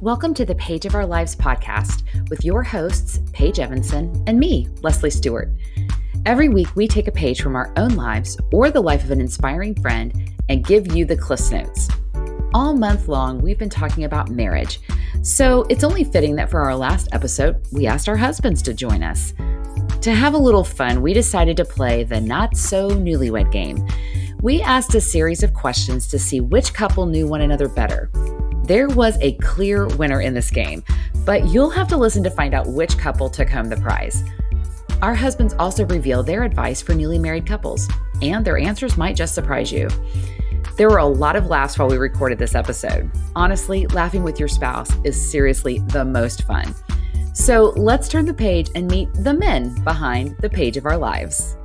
Welcome to the Page of Our Lives podcast with your hosts, Paige Evanson and me, Leslie Stewart. Every week, we take a page from our own lives or the life of an inspiring friend and give you the Cliff Notes. All month long, we've been talking about marriage, so it's only fitting that for our last episode, we asked our husbands to join us. To have a little fun, we decided to play the Not So Newlywed Game. We asked a series of questions to see which couple knew one another better. There was a clear winner in this game, but you'll have to listen to find out which couple took home the prize. Our husbands also revealed their advice for newly married couples, and their answers might just surprise you. There were a lot of laughs while we recorded this episode. Honestly, laughing with your spouse is seriously the most fun. So let's turn the page and meet the men behind the page of our lives.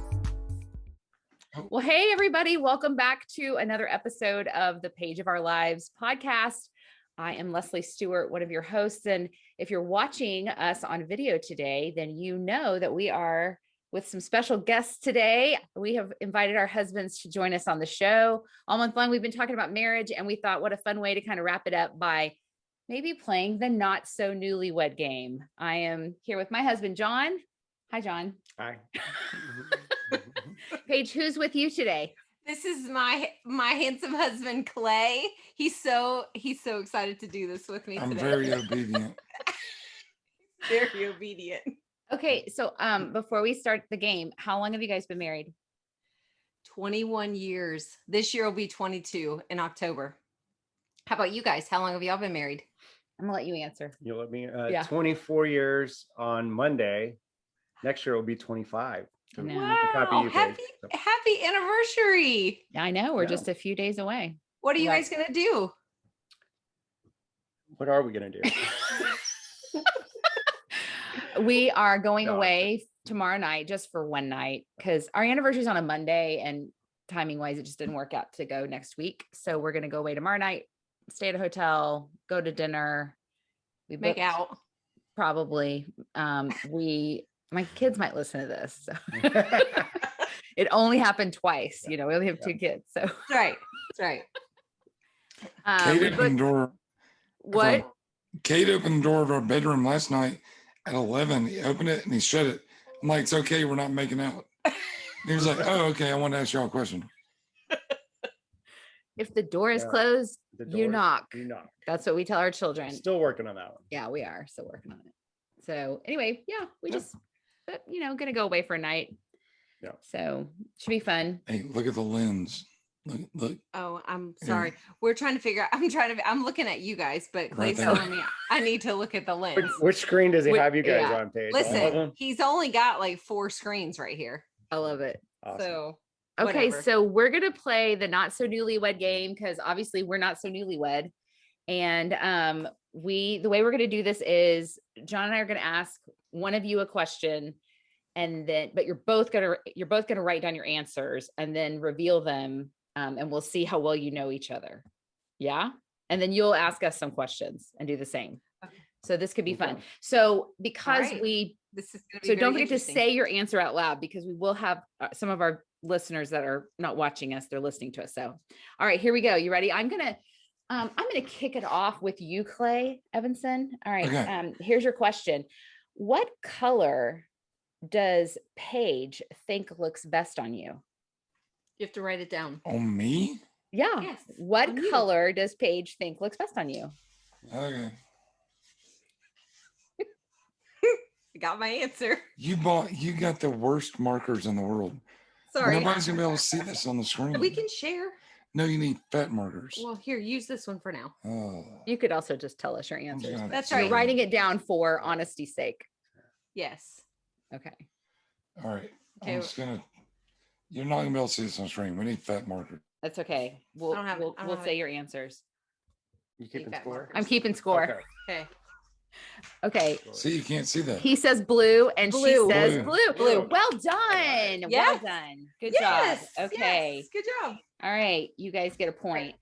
Well, hey, everybody. Welcome back to another episode of the Page of Our Lives podcast. I am Leslie Stewart, one of your hosts. And if you're watching us on video today, then you know that we are with some special guests today. We have invited our husbands to join us on the show. All month long, we've been talking about marriage, and we thought what a fun way to kind of wrap it up by maybe playing the Not So Newlywed Game. I am here with my husband, John. Hi, John. Hi. Paige, who's with you today? This is my handsome husband, Clay. He's so excited to do this with me today. I'm very obedient. Very obedient. Okay, so before we start the game, how long have you guys been married? 21 years. This year will be 22 in October. How about you guys? How long have y'all been married? I'm gonna let you answer. You let me, Yeah. 24 years on Monday. Next year will be 25. I know. Wow, happy anniversary. I know, we're Yeah. just a few days away. What are you Yeah. guys going to do? What are we going to do? We are going No, away tomorrow night just for one night because our anniversary is on a Monday and timing wise, it just didn't work out to go next week. So we're going to go away tomorrow night, stay at a hotel, go to dinner. We Make booked- out. Probably. My kids might listen to this. So. It only happened twice. You know, we only have two kids. So That's right. That's right. Kate we opened the booked- door. what? Kate opened the door of our bedroom last night at 11. He opened it and he shut it. I'm like, it's okay. We're not making out. And he was like, oh, okay. I want to ask y'all a question. If the door is Yeah. closed, The you door- knock. You knock. That's what we tell our children. Still working on that one. Yeah, we are still working on it. So anyway, yeah, we Yeah. just, gonna go away for a night. Yeah. So should be fun. Hey, look at the lens. Look. Oh, I'm Yeah. sorry. We're trying to figure out. I'm looking at you guys, but Clay's there. telling me I need to look at the lens. Which screen does he Wait, have you guys yeah. on, Paige? All of Listen, them? he's only got like 4 screens right here. I love it. Awesome. So Okay, whatever. so we're gonna play the Not So Newlywed Game because obviously we're not so newlywed. And the way we're gonna do this is John and I are gonna ask one of you a question, and then but you're both gonna write down your answers and then reveal them, and we'll see how well you know each other. Yeah, and then you'll ask us some questions and do the same. Okay. So this could be Okay. fun. So because right. This is going to be so very don't forget to interesting. say your answer out loud because we will have some of our listeners that are not watching us, they're listening to us. So, all right, here we go. You ready? I'm going to kick it off with you, Clay Evanson. All right. Okay. Here's your question. What color does Paige think looks best on you? You have to write it down. On me? Yeah. Yes, What on you. color does Paige think looks best on you? Okay. I got my answer. You got the worst markers in the world. Sorry. Nobody's going to be able to see this on the screen. We can share. No, you need fat markers. Well, here, use this one for now. Oh. You could also just tell us your I'm answers. gonna- That's You're right. writing it down for honesty's sake. Yes. Okay. All right. Okay. I'm just going to, you're not going to be able to see this on the screen. We need fat markers. That's okay. We'll don't have it. we'll, I don't we'll have say it. your answers. You keeping Fat score? markers. I'm keeping score. Okay. Okay. Okay. See, you can't see that. He says blue and Blue. she says Blue. blue. Blue. Well done. Well Yes. done. Good Yes. job. Okay. Yes. Good job. All right. You guys get a point.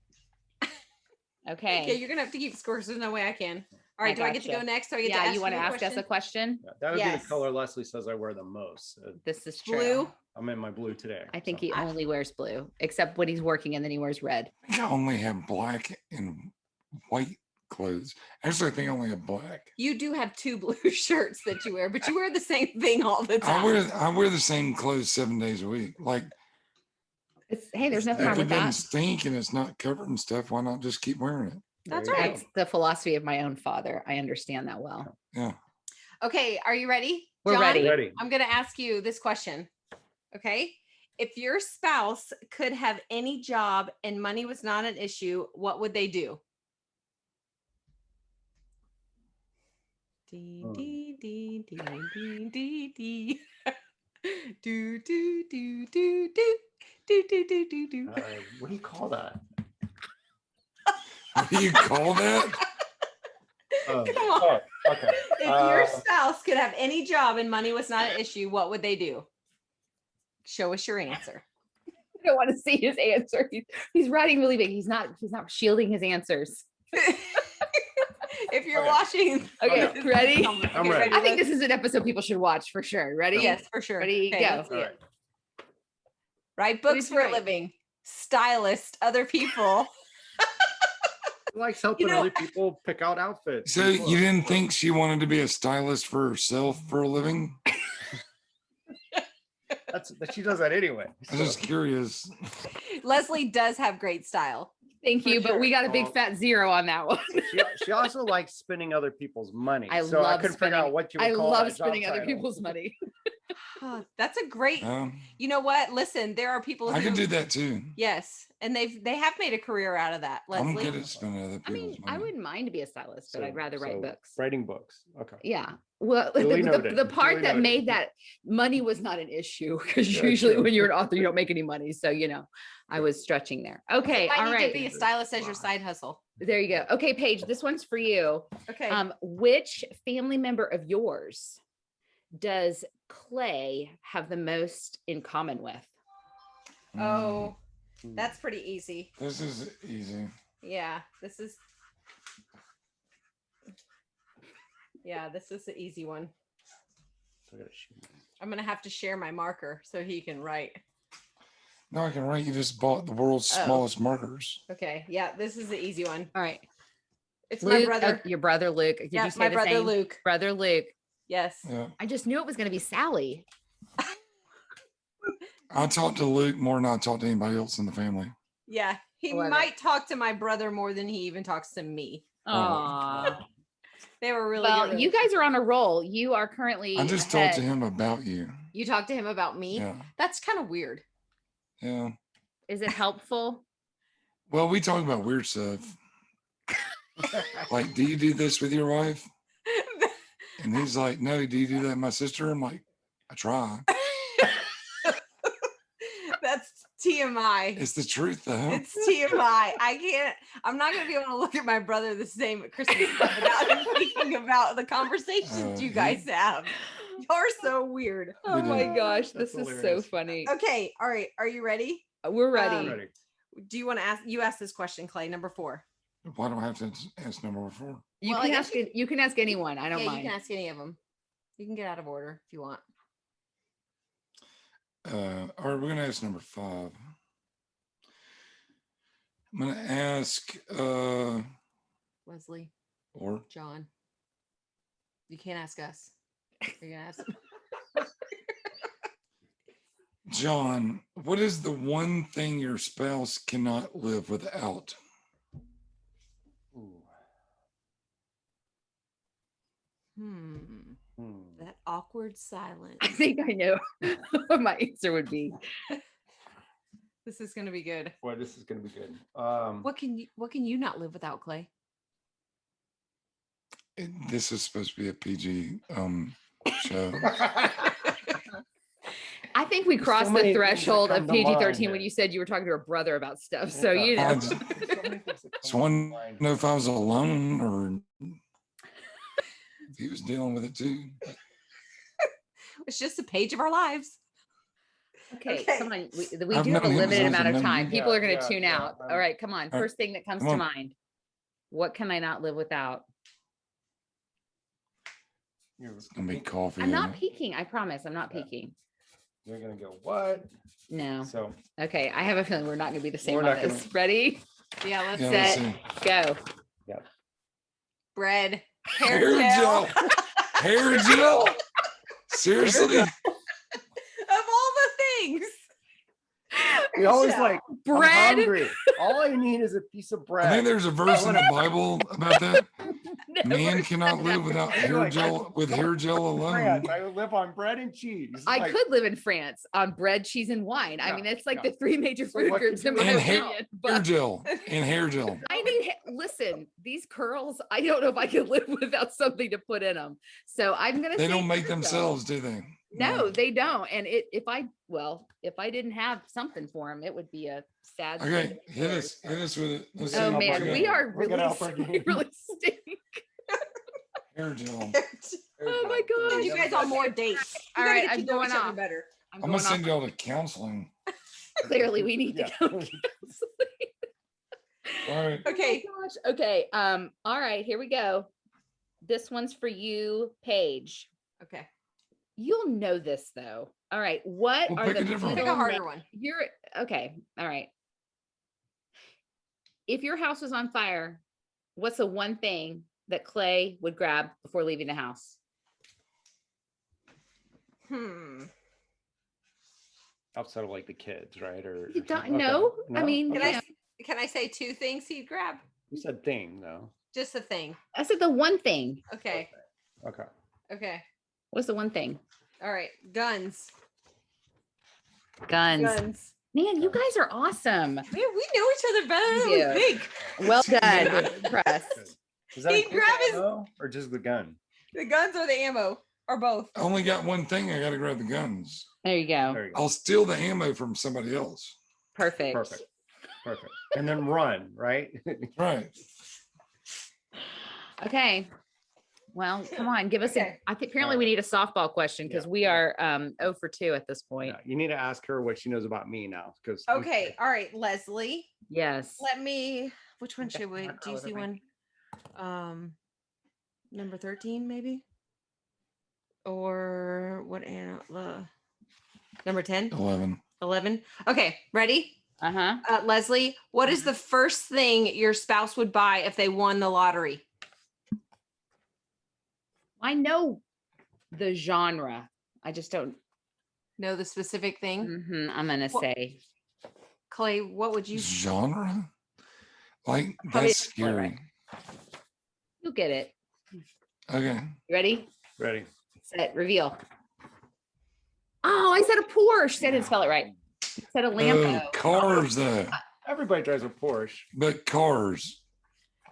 Okay. Okay. You're going to have to keep scores. There's no way I can. All I right. Do I get to gotcha. go next? Do I get to Yeah, ask you want to a ask us a question? Yeah, that would be Yes. the color Leslie says I wear the most. This is true. Blue. I'm in my blue today. I think so. he only wears blue, except when he's working and then he wears red. I only have black and white clothes. Actually, I think I only have black. You do have 2 blue shirts that you wear, but you wear the same thing all the time. I wear the same clothes 7 days a week. Like, Hey, there's nothing if wrong it with doesn't that. stink and it's not covered and stuff, why not just keep wearing it? That's There you right. go. That's the philosophy of my own father. I understand that well. Yeah. Okay, are you ready? We're John? ready. Ready. I'm going to ask you this question. Okay. If your spouse could have any job and money was not an issue, what would they do? Dee, Hmm. dee, dee, dee, dee, dee, dee. Do, do, do, do, do. Do, do, do, do, do. What do you call that? What do you call that? Come on. Oh, okay. If your spouse could have any job and money was not an issue, what would they do? Show us your answer. I don't want to see his answer. He's writing really big. He's not shielding his answers. If you're Okay. watching, Okay, Okay. ready? I'm ready. I think this is an episode people should watch for sure. Ready? Yes, for sure. Ready, Okay, go. let's see All it. right. Write What books did for you a write? living. Stylist other people. He likes helping know- other people pick out outfits. So and you clothes. didn't think she wanted to be a stylist for herself for a living? That she does that anyway. I was just curious. Leslie does have great style. Thank For you, but we sure. got a big Oh. fat 0 on that one. She also likes spending other people's money. I so I love couldn't figure spending- out what you would I call love that job spending other title. people's money. Oh, that's a great. Um, You know what? Listen, there are people I who could do that too. Yes, and they have made a career out of that. I'm Leslie. good at spending other I mean, people's money. I wouldn't mind to be a stylist, but So- I'd rather write so books. Writing books. Okay. Yeah. Well, Duly the noted. part Duly that noted. made that money was not an issue because Yeah, usually true. when you're an author, you don't make any money. So, I was stretching there. Okay. Might All need to right. be a stylist as your side hustle. There you go. Okay, Paige, this one's for you. Okay. Which family member of yours does Clay have the most in common with? Oh, Hmm. that's pretty easy. This is easy. Yeah, this is. Yeah, this is the easy one. So I gotta shoot. I'm gonna have to share my marker so he can write. No, I can write. You just bought the world's Oh. smallest markers. Okay, yeah, this is the easy one. All right. It's Luke, my brother. your brother Luke. Did Yeah, you say my the brother same? Luke. Brother Luke. Yes. Yeah. I just knew it was going to be Sally. I talk to Luke more than I talk to anybody else in the family. Yeah, he Love it. might talk to my brother more than he even talks to me. Aww. They were really Well, good. you guys are on a roll. You are currently. I just ahead. talked to him about you. You talked to him about me. Yeah. That's kind of weird. Yeah. Is it helpful? Well, we talk about weird stuff. Like, do you do this with your wife? And he's like, no, do you do that with my sister? I'm like, I try. That's TMI. It's the truth, though. It's TMI. I'm not going to be able to look at my brother the same at Christmas time without him thinking about the conversations you guys have. You're so weird. Oh We my do. gosh, That's this is so hilarious. funny. Okay. All right. Are you ready? We're ready. I'm ready. Do you want to ask? You ask this question, Clay. Number 4. Why do I have to ask number 4? You Well, I can guess ask it. You can ask anyone. I don't Yeah, mind. you can ask any of them. You can get out of order if you want. All right, we're going to ask number 5. I'm going to ask, Leslie, or John. You can't ask us. You're gonna ask. John, what is the one thing your spouse cannot live without? Ooh. That awkward silence. I think I know what my answer would be. This is gonna be good. Boy, this is gonna be good. What can you not live without, Clay? This is supposed to be a PG show. I think we There's so crossed the many things that threshold come of to mind PG-13 when here. you said you were talking to a brother about stuff. So you I know. just- So I want to know if I was alone or if he was dealing with it too. It's just a page of our lives. Okay, Okay. come on. We I've do have a known him limited since amount I've of known time. you. People are going Yeah, to tune yeah, out. I'm- All right, come on. All right, First thing that comes come to on. mind. What can I not live without? It's gonna be coffee. I'm not and- peeking. I promise. I'm not Yeah. peeking. You're gonna go what? No. So Okay. I have a feeling we're not going to be the same We're on not gonna- this. Ready? Yeah, let's Yeah, let's Set. see. Go. Bread. Hair gel. Hair gel. Seriously? Of all the things. We always Yeah. like Bread. I'm hungry. All I need is a piece of bread. I think there's a verse in the Bible about that. Never Man said cannot that. live without hair gel alone. France. I would live on bread and cheese. I Like, could live in France on bread, cheese, and wine. I Yeah, mean, it's like yeah. the three major So food what groups in could my you And do? hair opinion. Hair But gel and hair gel. I need, listen, these curls, I don't know if I could live without something to put in them. So I'm going to They say don't make hair gel. themselves, do they? No, they don't. And if I didn't have something for them, it would be a sad. Okay, state of hit affairs. us with it. Let's Oh see what man, got. we are We're really, gonna up our we game. really stink. Hair gel. Oh my gosh. You guys on more dates. All You gotta right, get to I'm know going each other off. better. I'm I'm going gonna send off. y'all to counseling. Clearly, we need to Yeah. go to counseling. All right. Okay. Oh my gosh. Okay. All right, here we go. This one's for you, Paige. Okay. You'll know this though. All right. What Well, are pick the a different Pick middle a harder na- one. You're okay. All right. If your house was on fire, what's the one thing that Clay would grab before leaving the house? outside of like the kids, right? Or You don't okay. know. I No? mean, Can Okay. can I say two things he'd grab? You said thing though. Just a thing. I said the one thing. Okay. Okay. Okay. What's the one thing? All right. Guns. Guns. Guns. Man, you guys are awesome. Man, we know each other better than Yeah. we think. Well done. I'm impressed. Is that He include grab his- ammo or just the gun? The guns or the ammo or both. I only got one thing. I got to grab the guns. There you go. There you go. I'll steal the ammo from somebody else. Perfect. Perfect. Perfect. And then run, right? Right. Okay. Well, come on, give us Okay. I think apparently we need a softball question because Yeah. we are 0 for 2 at this point. Yeah, you need to ask her what she knows about me now, because Okay. All right, Leslie. Yes. Which one Okay, should we mark do you all see over one? Number 13, maybe? Or what number 10? 11. 11. Okay, ready? Uh-huh. Leslie, what is the first thing your spouse would buy if they won the lottery? I know the genre. I just don't Know the specific thing? I'm gonna Well- say Clay, what would you Genre? Like, Probably that's it's clever. scary. you'll get it. Okay. You ready? ready. Set, reveal. Oh, I said a Porsche. I didn't spell it right. I said a Lambo. Oh, cars, though. Everybody drives a Porsche. But cars.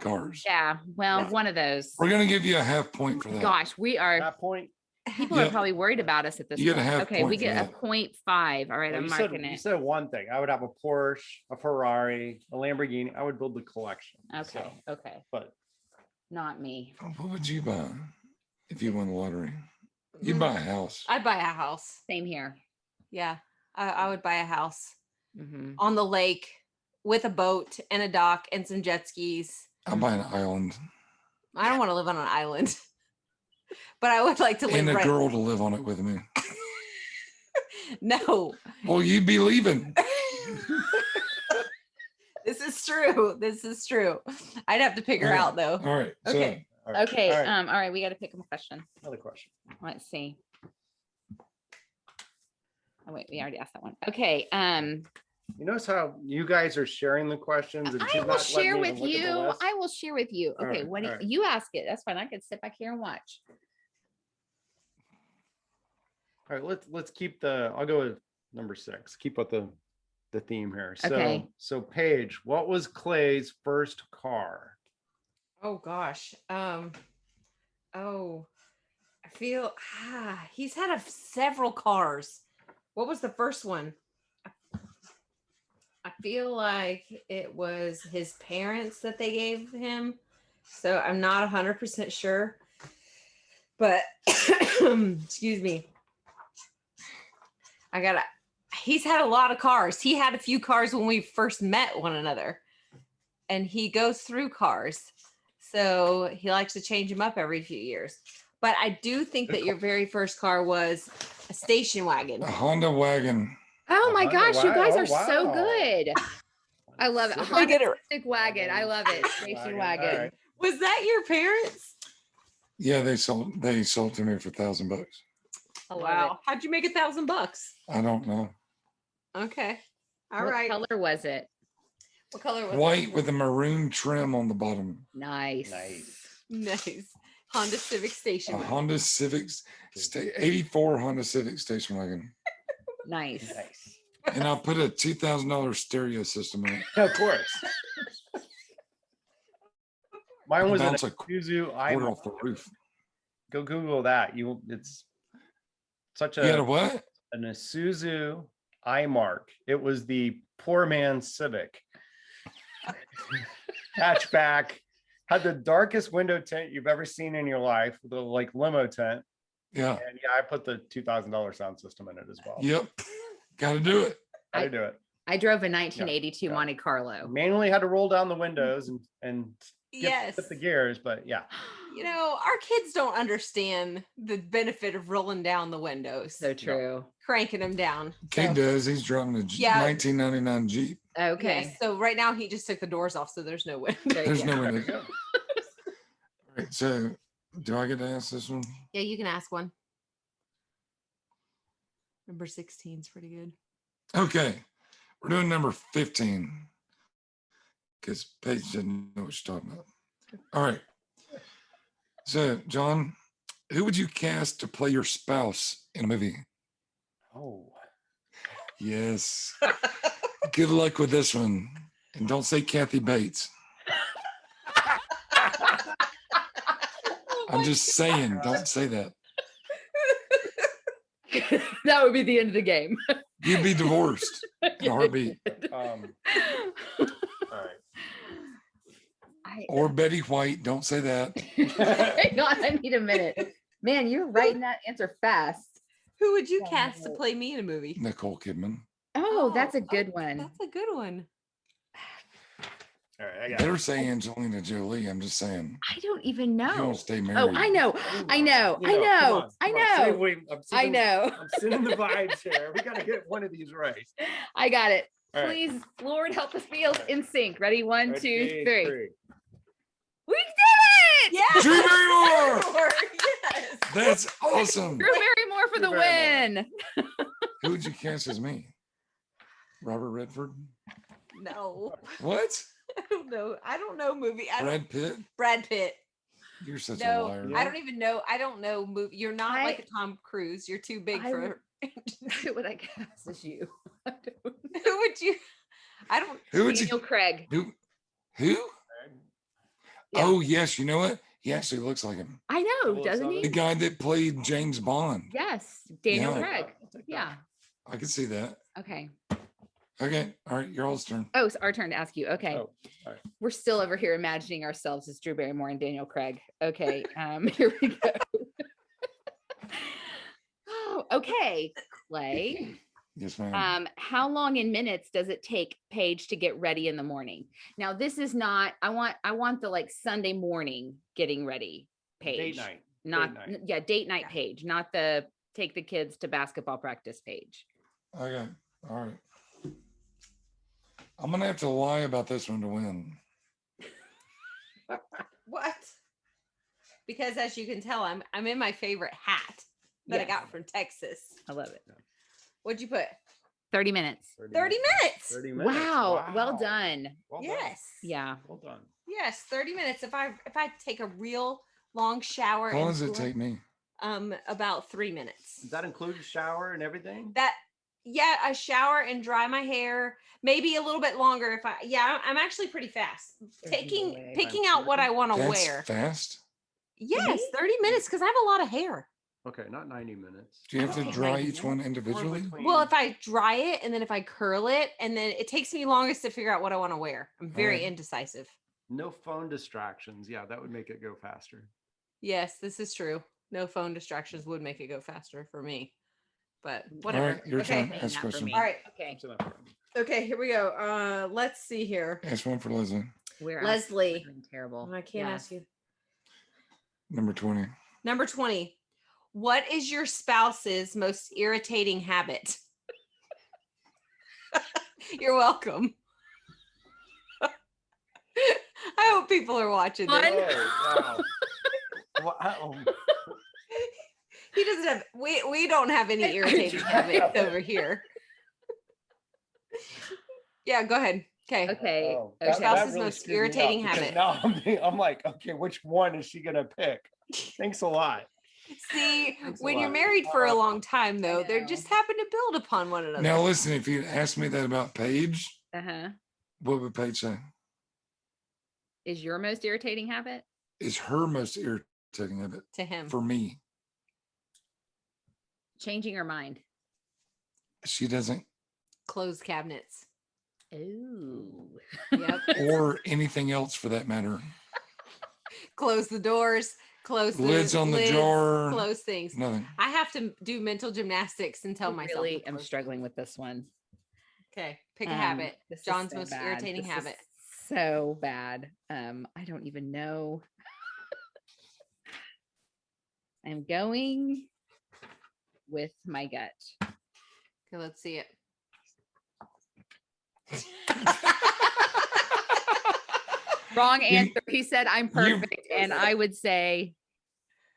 Cars. Yeah, well, one of those. We're going to give you a half point for that. Gosh, we are That point. people are Yeah. probably worried about us at this You get a point. half Okay, we point get for a that. 0.5. All right, Well, I'm you said, marking you it. said one thing. I would have a Porsche, a Ferrari, a Lamborghini. I would build the collection. Okay, So, okay. but Not me. What would you buy if you won the lottery? You'd buy a house. I'd buy a house. Same here. Yeah. I would buy a house Mhm. on the lake with a boat and a dock and some jet skis. I'll buy an island I don't want to live on an island, but I would like to live and a right. girl to live on it with me. No, Well, you'd be leaving. this is true. This is true. I'd have to figure Okay. out though. All right. Okay. all right, Okay, all right, all right, we got to pick a question. another question. Let's see. Oh wait, we already asked that one. Okay, You notice how you guys are sharing the questions and I she's will not letting share me with even look at the you. list? I will share with you. All Okay, right, what do all right. you ask it? That's fine. I could sit back here and watch. All right, let's keep the. I'll go with number 6. Keep with the theme here. So Okay. so Paige, what was Clay's first car? Oh gosh. Oh, I feel he's had several cars. What was the first one? I feel like it was his parents that they gave him. So I'm not 100% sure. But excuse me. He's had a lot of cars. He had a few cars when we first met one another. And he goes through cars. So he likes to change them up every few years. But I do think that your very first car was a station wagon. A Honda wagon. Oh my Honda gosh, you guys wagon. are Oh, so wow. good. I love it. Look at Honda it. stick wagon. I love it. Station wagon. All right. Was that your parents? Yeah, they sold to me for $1,000. I love Wow. How'd you make $1,000? I don't know. Okay. it. All What right. color was it? What color was White with a maroon trim on the bottom. Nice. Nice. it? Nice. Honda Civic Station A wagon. Honda Civic, 84 Honda Civic station wagon. Nice. Nice. And I put a $2,000 stereo system in it. Of course. Mine was an Bounce a Isuzu quarter iMark. off the roof. Go Google that. It's such You had a a what? an Isuzu iMark. It was the poor man's Civic. Hatchback. Had the darkest window tint you've ever seen in your life, the like limo tent. Yeah. And yeah, I put the $2,000 sound system in it as well. Yep. Got to do it. How to do it. I drove a 1982 yeah. Monte Carlo. Manually had to roll down the windows and Yes. hit the gears, but yeah. You know, our kids don't understand the benefit of rolling down the windows, So true. cranking them down. Kate So- does. He's driving a Yeah. 1999 Jeep. Okay. Yes, so right now he just took the doors off, so there's no window. There you There's go. no There way you to. go. All right. So, do I get to ask this one? Yeah, you can ask one. Number 16 is pretty good. Okay. We're doing number 15 because Paige didn't know what she's talking about. All right. So, John, who would you cast to play your spouse in a movie? Oh. Yes. Good luck with this one. And don't say Kathy Bates. I'm just saying, don't say that. That would be the end of the game. You'd be divorced in a heartbeat. All right. Or Betty White. Don't say that. Hang on, I need a minute. Man, you're writing that answer fast. Who would you Oh, cast to no. play me in a movie? Nicole Kidman. Oh, that's a good one. That's a good one. All right. I got Better it. say Angelina Jolie. I'm just saying. I don't even You know. won't stay married. Oh, I know. I know. You I come know. on, I come on. See, know. I'm I sending- know. I'm sending the vibes here. We got to get one of these right. I got it. All right. Please, Lord, help us be in sync. Ready? One, two, Ready, three. We did it! Yeah. Drew Barrymore! Yes. That's awesome. Drew Barrymore for Drew the Barrymore. win. Who would you cast as me? Robert Redford? No. What? I don't know. I don't know movie. Brad Pitt? Brad Pitt. You're such a No, liar. I don't even know. I don't know movie. You're not I- like a Tom Cruise. You're too big I for. Who would I cast as you? I don't know. Who would you? I don't. Who would Daniel you? Craig. Who? Yeah. Oh, yes. You know what? He actually looks like him. I know, Double doesn't The he? guy that played James Bond. Yes, Daniel Yeah. Craig. I'll take that. Yeah. I could see that. Okay. Okay. All right. Your all's turn. Oh, it's our turn to ask you. Okay. Oh, all right. We're still over here imagining ourselves as Drew Barrymore and Daniel Craig. Okay. Here we go. Oh, okay. Clay. Yes, ma'am. How long in minutes does it take Paige to get ready in the morning? Now, this is not, I want the like Sunday morning getting ready Paige. Date night. Not, Date night. yeah, date night Yeah. Paige, not the take the kids to basketball practice Paige. Okay. All right. I'm going to have to lie about this one to win. What? Because as you can tell, I'm in my favorite hat that I Yes. got from Texas. I love it. What'd you put? 30 minutes. 30 minutes. 30 minutes. Wow. Well done. Well done. Yes. Yeah. Well done. Yes, 30 minutes. If I take a real long shower How long and does it blow- take me? about 3 minutes. Does that include the shower and everything? That yeah, I shower and dry my hair. Maybe a little bit longer if I'm actually pretty fast. Picking out what I want to That's wear. fast. Yes, 30 minutes because I have a lot of hair. Okay, not 90 minutes. Do you have to Okay, dry right, each yeah. one Or individually? between- Well, if I dry it and then if I curl it, and then it takes me longest to figure out what I want to wear. I'm very Alright. indecisive. no phone distractions. Yeah, that would make it go faster. Yes, this is true. No phone distractions would make it go faster for me. But All whatever. right, your okay. turn. Ask Not for question. me. All right. Okay. So that's fine. Okay, here we go. Let's see here. Ask one for Leslie. We're Leslie. doing terrible. I can't Yeah. ask you. Number 20. Number 20. What is your spouse's most irritating habit? You're welcome. I hope people are watching this. Oh, wow. Wow. He doesn't have. We don't have any irritating habits over here. Yeah, go ahead. Okay. Okay. Oh, okay. Spouse's most screwed me up irritating because habit. Now I'm like, okay, which one is she gonna pick? Thanks a lot. See, Thanks a when you're lot. married for a long time, though, they know. just happen to build upon one another. Now listen, if you asked me that about Paige, what would Paige say? Is your most irritating habit? Is her most irritating habit To him. for me? Changing her mind. She doesn't, Closed cabinets. Ooh. Yep. or anything else for that matter. Close the doors. Close the Lids on the jar. Close things. Nothing. I have to do mental gymnastics and tell I myself. really to am close struggling things. with this one. Okay, pick a habit. This is John's so most bad. irritating This is habit. So bad. I don't even know. I'm going with my gut. Okay, let's see it. Wrong answer. He said I'm perfect, and I would say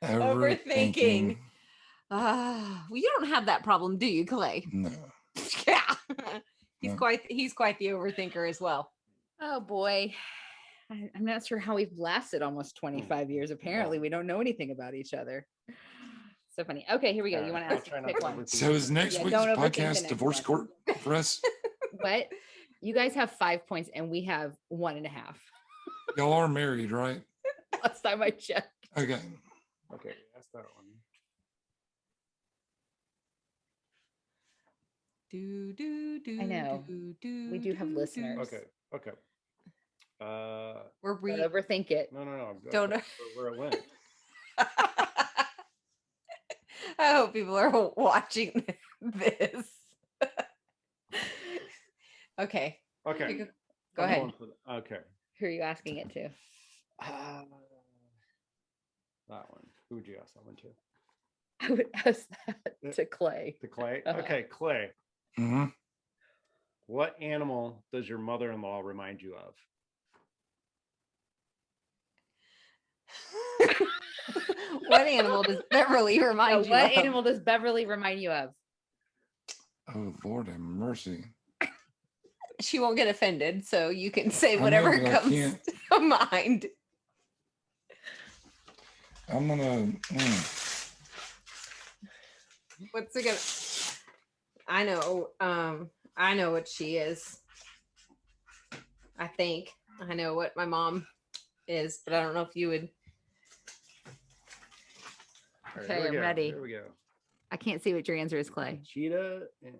Overthinking. Well, you don't have that problem, do you, Clay? No. Yeah. He's No. quite the overthinker as well. oh boy. I'm not sure how we've lasted almost 25 years. Apparently, we don't know anything about each other. So funny. Okay, here we go. You want to I'll ask try not pick to one? overthink So is it. next Yeah, week's don't overthink the podcast next divorce one. court for us? What? You guys have 5 points, and we have 1.5. Y'all are married, right? Last time I checked. Okay. Okay, that's that one. Do, do, do, I know. We do have listeners. Okay. We're Don't overthink it. No. Don't- That's where it went. I hope people are watching this. Okay. Okay. Go I'm ahead. going for okay. Who are you asking it to? That one. Who would you ask that one to? I would ask that to Clay. To Clay? Uh-huh. Okay, Clay. Mm-hmm. What animal does your mother-in-law remind you of? What animal does Beverly remind you What of? animal does Beverly remind you of? Oh, Lord have mercy. She won't get offended, so you can say I know, whatever but I comes can't. to mind. I'm gonna. What's it gonna? I know. I know what she is. I think I know what my mom is, but I don't know if you would. All right, Okay, here we I'm go, ready. Here we go. I can't see what your answer is, Clay. Cheetah and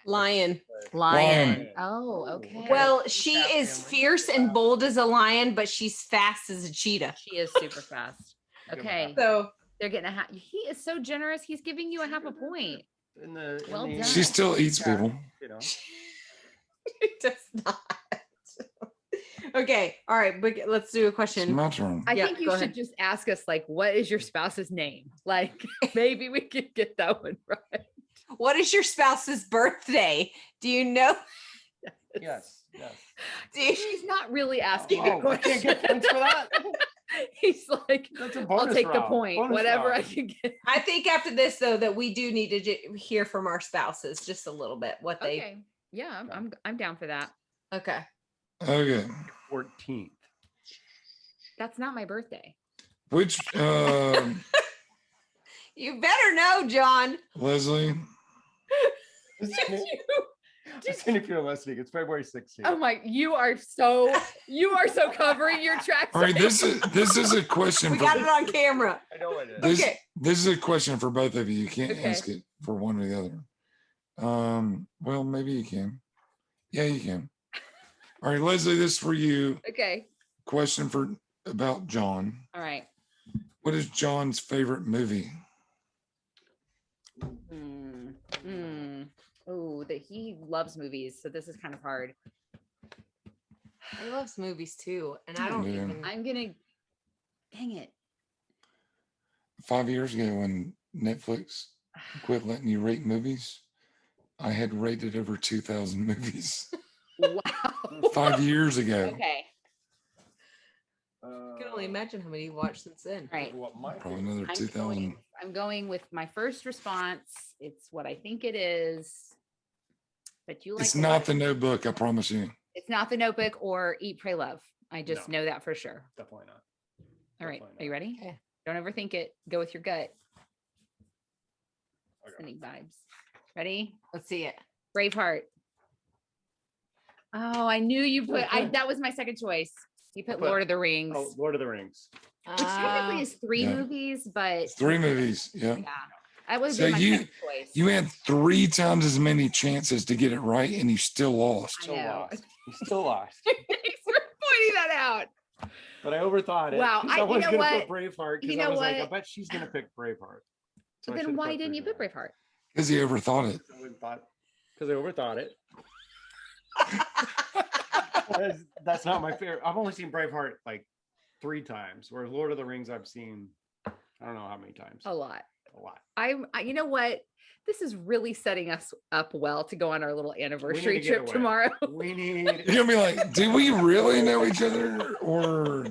Lion. Lion. Lion. Oh, okay. Well, she Cat is family. fierce and bold as a lion, but she's fast as a cheetah. she is super fast. Give him Okay. So They're getting a half. He is so generous. He's giving you a half a point. in the Well done. She still eats cat, people. you know. it does not. Okay. All right. But let's do a It's question. my turn. I Yeah, think you go should ahead. just ask us, like, what is your spouse's name? Like, maybe we could get that one right. What is your spouse's birthday? Do you know? Yes. Do you- She's not really asking a Oh, I can't question. get points for that. He's like, That's a I'll bonus take the round. point, Bonus whatever I round. can get. I think after this, though, that we do need to hear from our spouses just a little bit. What they. Okay. Yeah, I'm down for that. Okay. Okay. 14th. That's not my birthday. Which You better know, John. Leslie? Just if you're listening, it's February 16th. Oh my, you are so covering your tracks. All right, right this is a We question got it for on camera. I know it is. this. Okay. This is a question for both of you. You can't Okay. ask it for one or the other. Well, maybe you can. Yeah, you can. All right, Leslie, this is for you. Okay. Question about John. All right. What is John's favorite movie? Oh, that he loves movies, so this is kind of hard. He loves movies too, and I don't Yeah. even. I'm gonna. Dang it. 5 years ago, when Netflix quit letting you rate movies, I had rated over 2,000 movies. Wow. 5 years ago. Okay. can only imagine how many you've watched since then. All right. What my Probably another I'm 2000. going with my first response. It's what I think it is. But you like It's to not watch- the Notebook, I promise you. It's not The Notebook or Eat, Pray, Love. I just No. know that for sure. Definitely not. All right. Definitely Are you not. ready? Okay. Don't overthink it. Go with your gut. Okay. Sending vibes. Ready? Let's see it. Braveheart. Oh, I knew you put. That was my second choice. You put put- Lord of the Rings, Oh, Lord of the Rings. which technically is 3 Yeah. movies, but It's 3 movies. Yeah. yeah, I would have So been my you- second choice. You had 3 times as many chances to get it right, and you still lost. I Still know. lost. You still lost. Thanks for pointing that out. But I overthought it. Wow, 'cause you I was know gonna what? put Braveheart because You I know was like, I what? bet she's gonna pick Braveheart. So I Then should've why put didn't you put Braveheart? Because he overthought it. Because I overthought it. That's not my favorite. I've only seen Braveheart like 3 times, whereas Lord of the Rings I've seen I don't know how many times. A lot. A lot. You know what? This is really setting us up well to go on our little anniversary to get trip away. tomorrow. We need You're gonna be like, do we really know each other? Or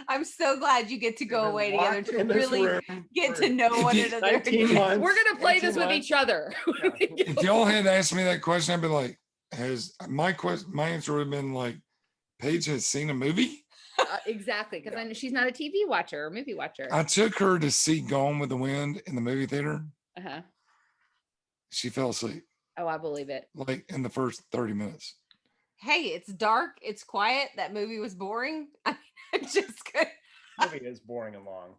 I'm so glad you get to go away together locked to in this really room get for to know one you- another. 19 months. We're gonna play this 18 with months. each other. Yeah. if y'all had asked me that question, I'd be like, my answer would have been like, Paige has seen a movie? Exactly, because Yeah. I know she's not a TV watcher or movie watcher. I took her to see Gone with the Wind in the movie theater. Uh-huh. She fell asleep Oh, I believe it. like in the first 30 minutes. Hey, it's dark, it's quiet. That movie was boring. I mean, I just could. Movie is boring and long.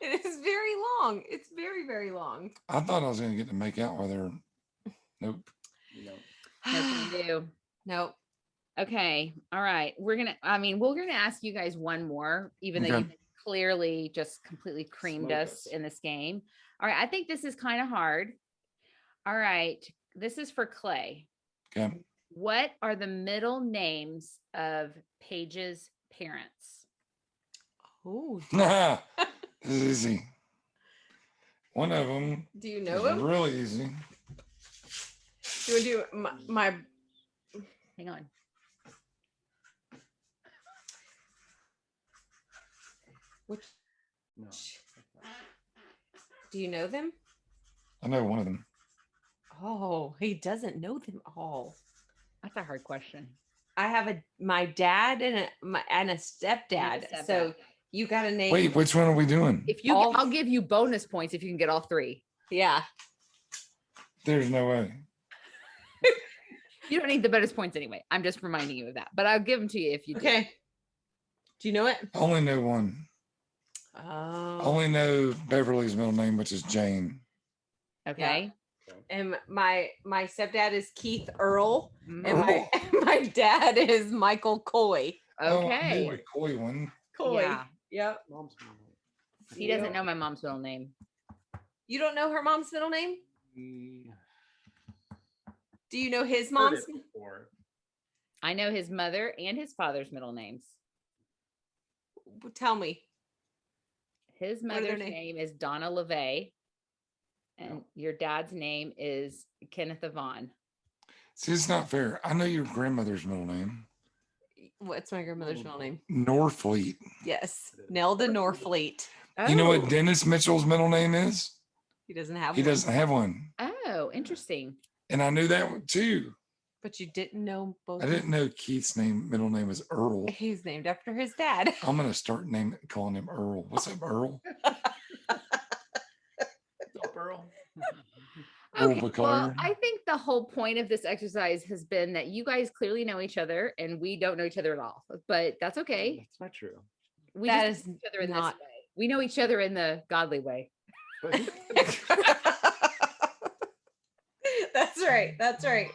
It is very long. It's very, very long. I thought I was gonna get to make out with her. Nope. You know. No can do. Nope. Okay. All right. We're gonna ask you guys one more, even though Okay. you clearly just completely creamed Smoked us us. in this game. All right. I think this is kind of hard. All right. This is for Clay. Okay. What are the middle names of Paige's parents? Oh, This is easy. One of them do you is know him? really easy. Do you want to do my Hang on. which? No. Do you know them? I know one of them. Oh, he doesn't know them all. That's a hard question. I have my dad and a stepdad. stepdad. So you got to name. Wait, which one are we doing? If you, All- I'll give you bonus points if you can get all 3. Yeah. There's no way. You don't need the bonus points anyway. I'm just reminding you of that, but I'll give them to you if you do. Okay. Do you know it? I only know one. I Oh. only know Beverly's middle name, which is Jane. Okay. And my stepdad is Keith Earl, Mhm. and my dad is Michael Coy. Oh, I Okay. knew a Coy one. Coy. Yeah. Yep. Mom's He doesn't know my mom's middle name. You don't know her mom's middle name? We Do you know his heard mom's? it before. I know his mother and his father's middle names. Tell me. His What are their mother's names? name is Donna LeVay, and No. your dad's name is Kenneth Yvonne. See, it's not fair. I know your grandmother's middle name, What's my grandmother's middle name? Norfleet. Yes, Nelda Norfleet. You know Oh. what Dennis Mitchell's middle name is? He doesn't have He one. doesn't have one. Oh, interesting. And I knew that one too. But you didn't know both. I didn't know Keith's middle name was Earl. He's named after his dad. I'm gonna start calling him Earl. What's up, Earl? What's up, Earl? Earl Okay, well, Bacard. I think the whole point of this exercise has been that you guys clearly know each other and we don't know each other at all. But that's okay. That's not true. We That just is know each other in not- this way. We know each other in the godly way. But That's right. That's right.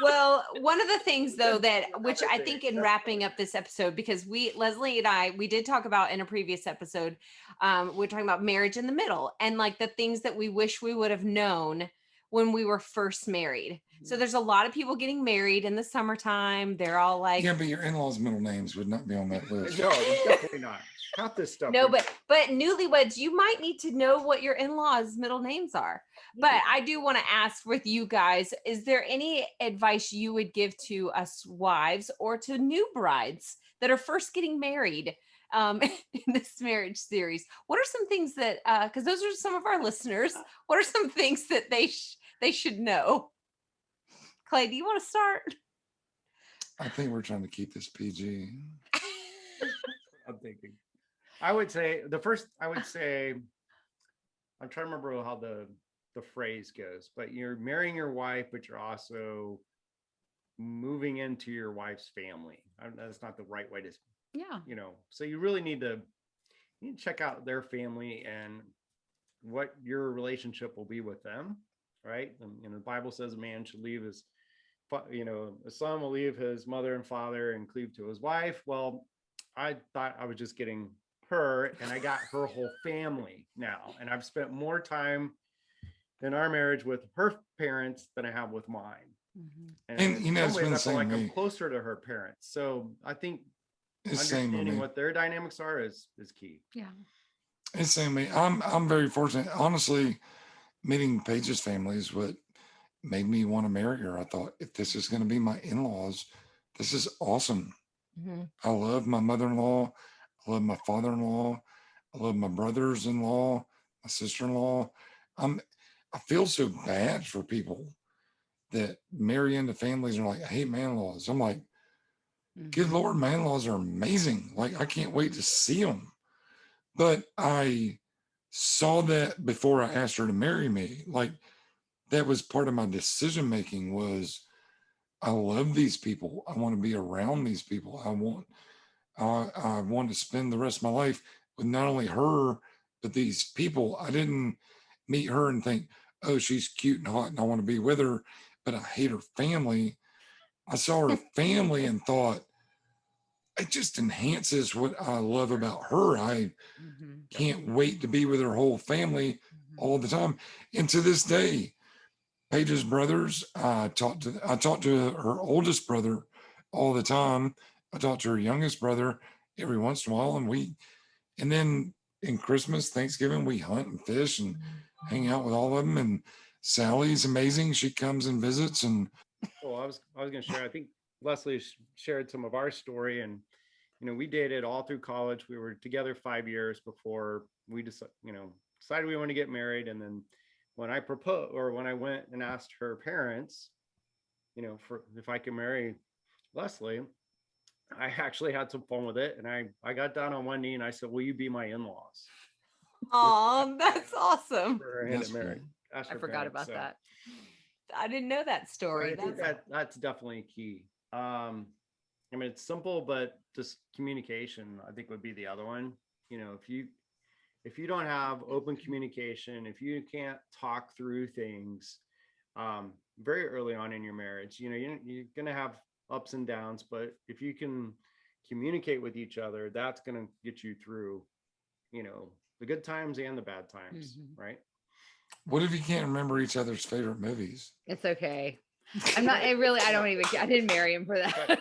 Well, one of the things though that which I think in wrapping up this episode, because Leslie and I, we did talk about in a previous episode, we're talking about marriage in the middle and like the things that we wish we would have known when we were first married. So there's a lot of people getting married in the summertime. They're all like, Yeah, but your in-laws' middle names would not be on that no, list. definitely not. Count this stuff. no, but newlyweds, you might need to know what your in-laws' middle names are. But I do want to ask with you guys, is there any advice you would give to us wives or to new brides that are first getting married in this marriage series, what are some things that, because those are some of our listeners, what are some things that they should know? Clay, do you want to start? I think we're trying to keep this PG. I'm thinking. I would say I'm trying to remember how the phrase goes, but you're marrying your wife, but you're also moving into your wife's family. That's not the right way to, so you really need to check out their family and what your relationship will be with them, right? And the Bible says a man should leave his, a son will leave his mother and father and cleave to his wife. Well, I thought I was just getting her, and I got her whole family now, and I've spent more time in our marriage with her parents than I have with mine. And in it's some been ways, the I feel same like with I'm me. closer to her parents. So I think It's the same with understanding me. what their dynamics are is key. Yeah. It's the same with me. I'm very fortunate. Honestly, meeting Paige's family is what made me want to marry her. I thought, if this is going to be my in-laws, this is awesome. I love my mother-in-law. I love my father-in-law. I love my brothers-in-law, my sister-in-law. I feel so bad for people that marry into families and are like, I hate man-in-laws. I'm like, good Lord, man-in-laws are amazing. Like, I can't wait to see them. But I saw that before I asked her to marry me. Like, that was part of my decision making was, I love these people. I want to be around these people. I want to spend the rest of my life with not only her, but these people. I didn't meet her and think, oh, she's cute and hot and I want to be with her, but I hate her family. I saw her family and thought, it just enhances what I love about her. I can't wait to be with her whole family all the time. And to this day, Paige's brothers, I talk to her oldest brother all the time. I talk to her youngest brother every once in a while, and then in Christmas, Thanksgiving, we hunt and fish and hang out with all of them. And Sally's amazing. She comes and visits. And Well, I was going to share. I think Leslie shared some of our story, and we dated all through college. We were together 5 years before we decided we want to get married. And then when I proposed, or when I went and asked her parents, for if I could marry Leslie, I actually had some fun with it. And I got down on one knee and I said, will you be my in-laws? Oh, that's awesome. For her hand in marriage. I forgot about that. I didn't know that story. I think that's definitely key. I mean, it's simple, but just communication, I think, would be the other one. If you don't have open communication, if you can't talk through things very early on in your marriage, you're going to have ups and downs, but if you can communicate with each other, that's going to get you through, the good times and the bad times, right? what if you can't remember each other's favorite movies? It's okay. I didn't marry him for that.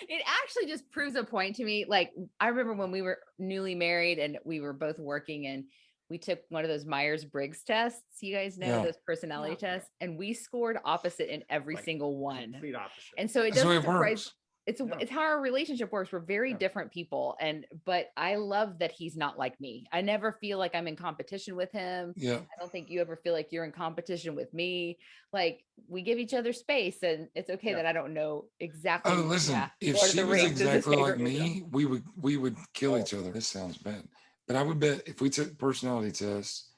It actually just proves a point to me. Like, I remember when we were newly married and we were both working, and we took one of those Myers-Briggs tests. You guys know those personality tests, and we scored opposite in every single one. Complete opposite. And so it That's the way doesn't it surprise. works. It's how our relationship works. We're very different people. But I love that he's not like me. I never feel like I'm in competition with him. Yeah. I don't think you ever feel like you're in competition with me. Like, we give each other space, and it's okay that I don't know exactly. Oh, listen, if Lord of she the was Rings is his exactly like favorite movie. me, we would kill each other. This sounds bad, but I would bet if we took personality tests,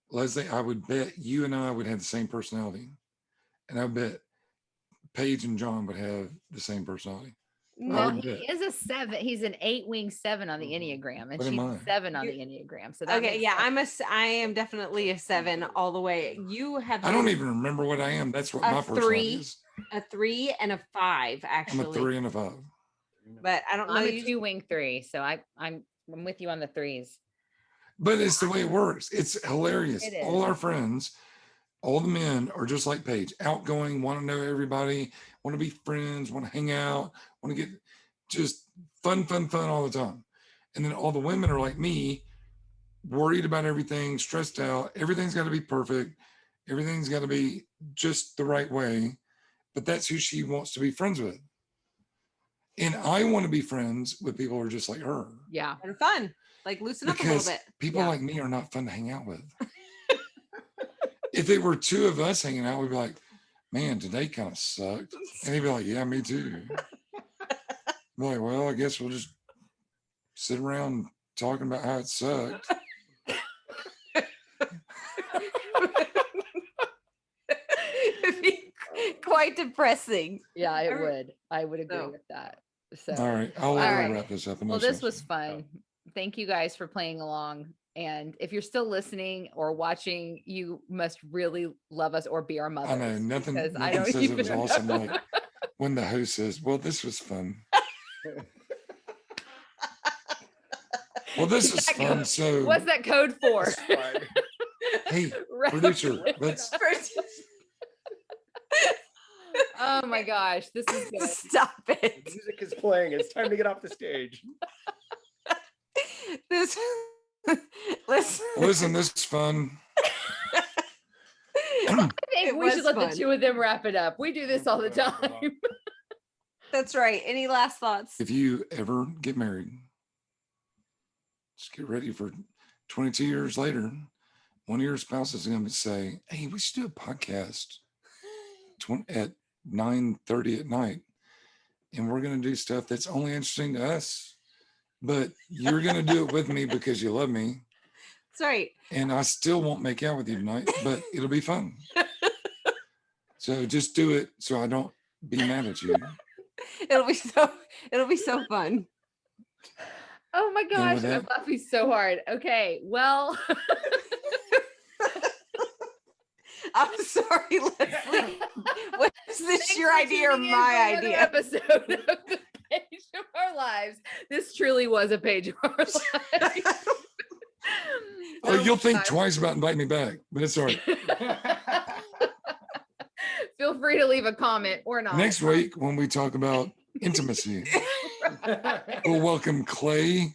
Leslie, I would bet you and I would have the same personality, and I bet Paige and John would have the same personality. Well, he is a 7. He's an 8-wing 7 on the Enneagram, and What she's am a I? 7 on the Enneagram. So that Okay, makes yeah, sense. I am definitely a 7 all the way. You have I don't even remember what I am. That's what A my personality 3. is. a 3 and a 5, I'm actually. a 3 and a 5. But I don't know. I'm a 2-wing 3, so I'm with you on the 3s. But it's the way it works. It's hilarious. It is. All our friends, all the men are just like Paige, outgoing, want to know everybody, want to be friends, want to hang out, want to get just fun all the time. And then all the women are like me, worried about everything, stressed out. Everything's got to be perfect. Everything's got to be just the right way. But that's who she wants to be friends with. And I want to be friends with people who are just like her. Yeah. And fun. Like loosen up a little bit. People like me are not fun to hang out with. If it were two of us hanging out, we'd be like, man, today kind of sucked. And he'd be like, yeah, me too. I'm like, well, I guess we'll just sit around talking about how it sucked. It'd be quite depressing. Yeah, it would. I would agree with that. So, all right. I'll wrap this up. Well, this was fun. Thank you guys for playing along. And if you're still listening or watching, you must really love us or be our mothers. I know nothing I don't says even it was awesome. Like when the host says, well, this was fun. Well, this was fun. So what's that code for? Hey, producer, let's oh my gosh, this is good. Stop it. Music is playing. It's time to get off the stage. Listen, this is fun. I think we should let the two of them wrap it up. We do this all the time. That's right. Any last thoughts? If you ever get married, just get ready for 22 years later. One of your spouses is going to say, hey, we should do a podcast at 9:30 at night. And we're going to do stuff that's only interesting to us. But you're going to do it with me because you love me. That's right. And I still won't make out with you tonight, but it'll be fun. So just do it so I don't be mad at you. It'll be so fun. Oh my gosh, I'm laughing so hard. Okay, well. I'm sorry, Leslie. Was this your idea or my idea? Episode of the Page of Our Lives. This truly was a page of our lives. Oh, you'll think twice about inviting me back, but it's all right. Feel free to leave a comment or not. Next week, when we talk about intimacy, we'll welcome Clay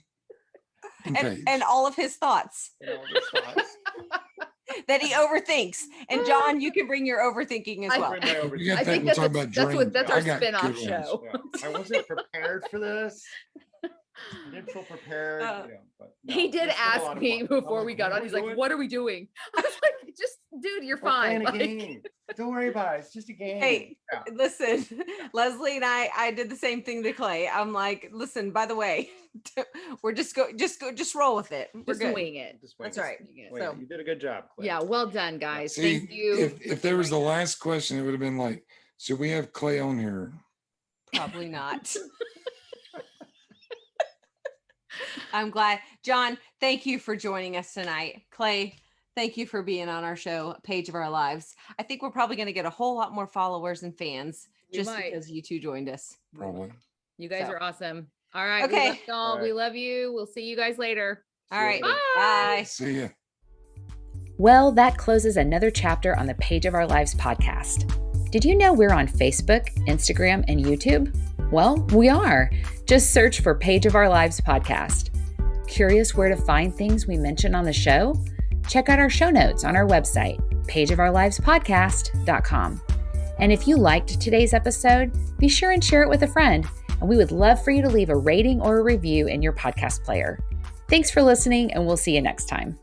and Paige. And all of his thoughts. That he overthinks. And John, you can bring your overthinking as well. I think that's our spin-off show. Yeah. I wasn't prepared for this. I didn't feel prepared. But no, he did ask me before we got on. He's like, what are we doing? I was like, just dude, you're fine. We're playing a game. Don't worry about it. It's just a game. Hey, listen, Leslie and I did the same thing to Clay. I'm like, listen, by the way, we're just roll with it. We're just wing it. That's right. So you did a good job, Clay. Yeah, well done, guys. See, thank you. If there was the last question, it would have been like, should we have Clay on here? Probably not. I'm glad. John, thank you for joining us tonight. Clay, thank you for being on our show, Page of Our Lives. I think we're probably going to get a whole lot more followers and fans because you two joined us. Probably. You guys are awesome. All right. Okay. We love y'all. We love you. We'll see you guys later. All right. Bye. See ya. Well, that closes another chapter on the Page of Our Lives podcast. Did you know we're on Facebook, Instagram, and YouTube? Well, we are. Just search for Page of Our Lives podcast. Curious where to find things we mention on the show? Check out our show notes on our website, pageofourlivespodcast.com. And if you liked today's episode, be sure and share it with a friend. And we would love for you to leave a rating or a review in your podcast player. Thanks for listening, and we'll see you next time.